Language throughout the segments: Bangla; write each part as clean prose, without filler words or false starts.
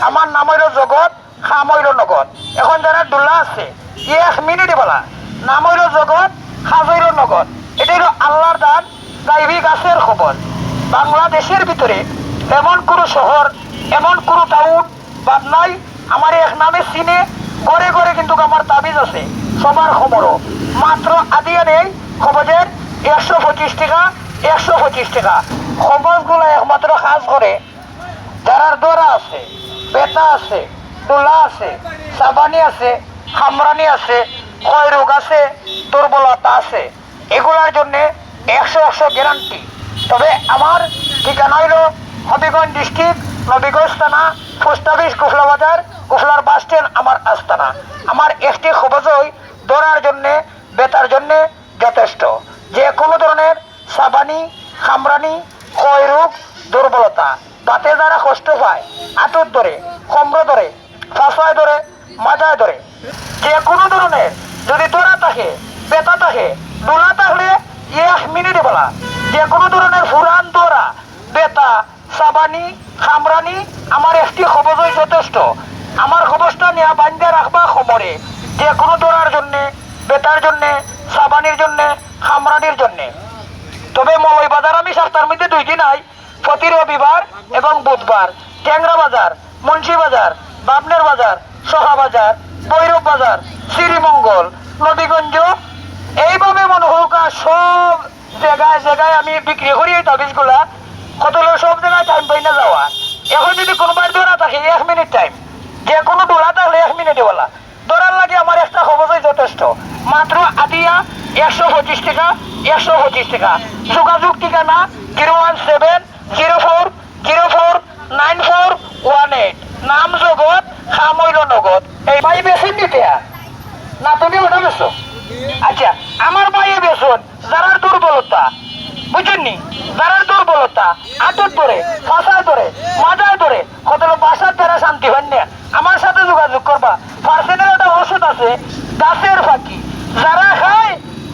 আমার নাম হইল জগৎ, খাম হইল নগদ। এখন যারা ডোলা আছে 1 মিনিট বলা, নাম হইল জগৎ, খাজ হইল নগদ। এটা হইল আল্লাহর দান, গাইবি গাছের খবর। বাংলাদেশের ভিতরে এমন কোনো শহর, এমন কোনো টাউন বাদ নাই আমার এক নামে চিনে। ঘরে ঘরে কিন্তু আমার তাবিজ আছে, সবার খবরও মাত্র আদিয়া নেই খবরের 125 টাকা, 125 টাকা। খবরগুলো একমাত্র কাজ করে যারার দোরা আছে, বেতা আছে, ডোলা আছে, সাবানি আছে, হামরানি আছে, ক্ষয় রোগ আছে, দুর্বলতা আছে, এগুলার জন্যে 100 গ্যারান্টি। তবে আমার ঠিকানা হইল হবিগঞ্জ ডিস্ট্রিক্ট, নবীগঞ্জ থানা, পোস্ট অফিস, কুফলা বাজার, কুফলার বাস স্ট্যান্ড আমার আস্তানা। আমার একটি খবরই দৌড়ার জন্যে, বেতার জন্যে যথেষ্ট। যে কোনো ধরনের সাবানি, খামরানি, ক্ষয় রোগ, দুর্বলতা, বাতে যারা কষ্ট পায়, আঁটুর ধরে, কমর ধরে, ফাঁসায় ধরে, মাজায় ধরে, যে কোনো ধরনের যদি দৌড়া থাকে, বেতা থাকে, ডোলা থাকলে 1 মিনিটে বলা, যে কোনো ধরনের ফুরান দৌড়া, বেতা, সাবানি, খামরানি আমার একটি খবরই যথেষ্ট। আমার খবরটা নিয়ে বান্ধে রাখবা খবরে, যে কোনো দৌড়ার জন্যে, বেতার জন্যে, সাবানির জন্যে, খামরানির জন্যে। তবে মলয় বাজার আমি সপ্তাহের মধ্যে 2 দিন আই, প্রতি রবিবার এবং বুধবার। ট্যাংরা বাজার, মুন্সি বাজার, বাবনের বাজার, সোহা বাজার, ভৈরব বাজার, শ্রীমঙ্গল, নবীগঞ্জ, এইভাবে মনে হোক সব জায়গায় জায়গায় আমি বিক্রি করি এই তাবিজগুলা। কত সব জায়গায় টাইম পাই না যাওয়া। এখন যদি কোনোবার দৌড়া থাকে 1 মিনিট টাইম, যে কোনো দৌড়া থাকলে 1 মিনিটে বলা, দৌড়ার লাগে আমার একটা খবরই যথেষ্ট। মাত্র আদিয়া 125 টাকা, 125 টাকা। যোগাযোগ ঠিকানা 01704049418। নাম জগৎ, খাম হইল নগদ। এই ভাই বেছেন নিতে না, তুমি ওটা বেছো? আচ্ছা, আমার ভাইয়ে বেছন যারার দুর্বলতা, বুঝেননি, যারার দুর্বলতা আটক ধরে, ফাঁসায় ধরে, মাজায় ধরে, কত বাসার দ্বারা শান্তি হয় না, আমার সাথে যোগাযোগ করবা। পার্সেনের একটা ওষুধ আছে, গাছের ফাঁকি, যারা খায়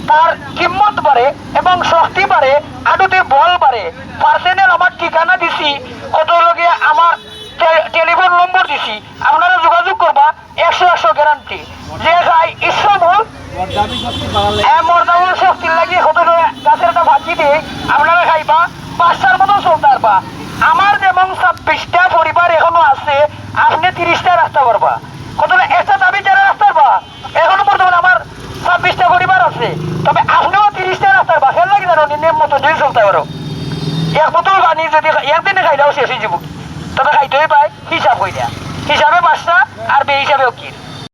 তার কিম্মত বাড়ে এবং শক্তি বাড়ে, আটুতে বল বাড়ে। পার্সেনের আমার ঠিকানা দিছি, কত লোকে আমার টেলিফোন নম্বর দিছি, আপনারা যোগাযোগ করবা। 100 গ্যারান্টি। যে খায় ইচ্ছামূল মর্দামূল শক্তি লাগিয়ে কত গাছের একটা ফাঁকি দিয়ে আপনারা খাইবা, 5টার মতো চলতে পারবা। আমার যেমন 26টা পরিবার এখনো আছে, আপনি 30টা রাখতে পারবা। কত একটা দাবি যারা রাখতে পারবা, এখনো বর্তমানে আমার 26টা পরিবার আছে, তবে আপনিও 30টা রাখতে পারবা। খেয়াল লাগে জানো, নিয়ম মতো যদি চলতে পারো। 1 বোতল পানি যদি একদিনে খাইলেও শেষ হয়ে যাব, তবে খাইতেই পাই হিসাব হইয়া, হিসাবে 5টা আর বে হিসাবেও কি।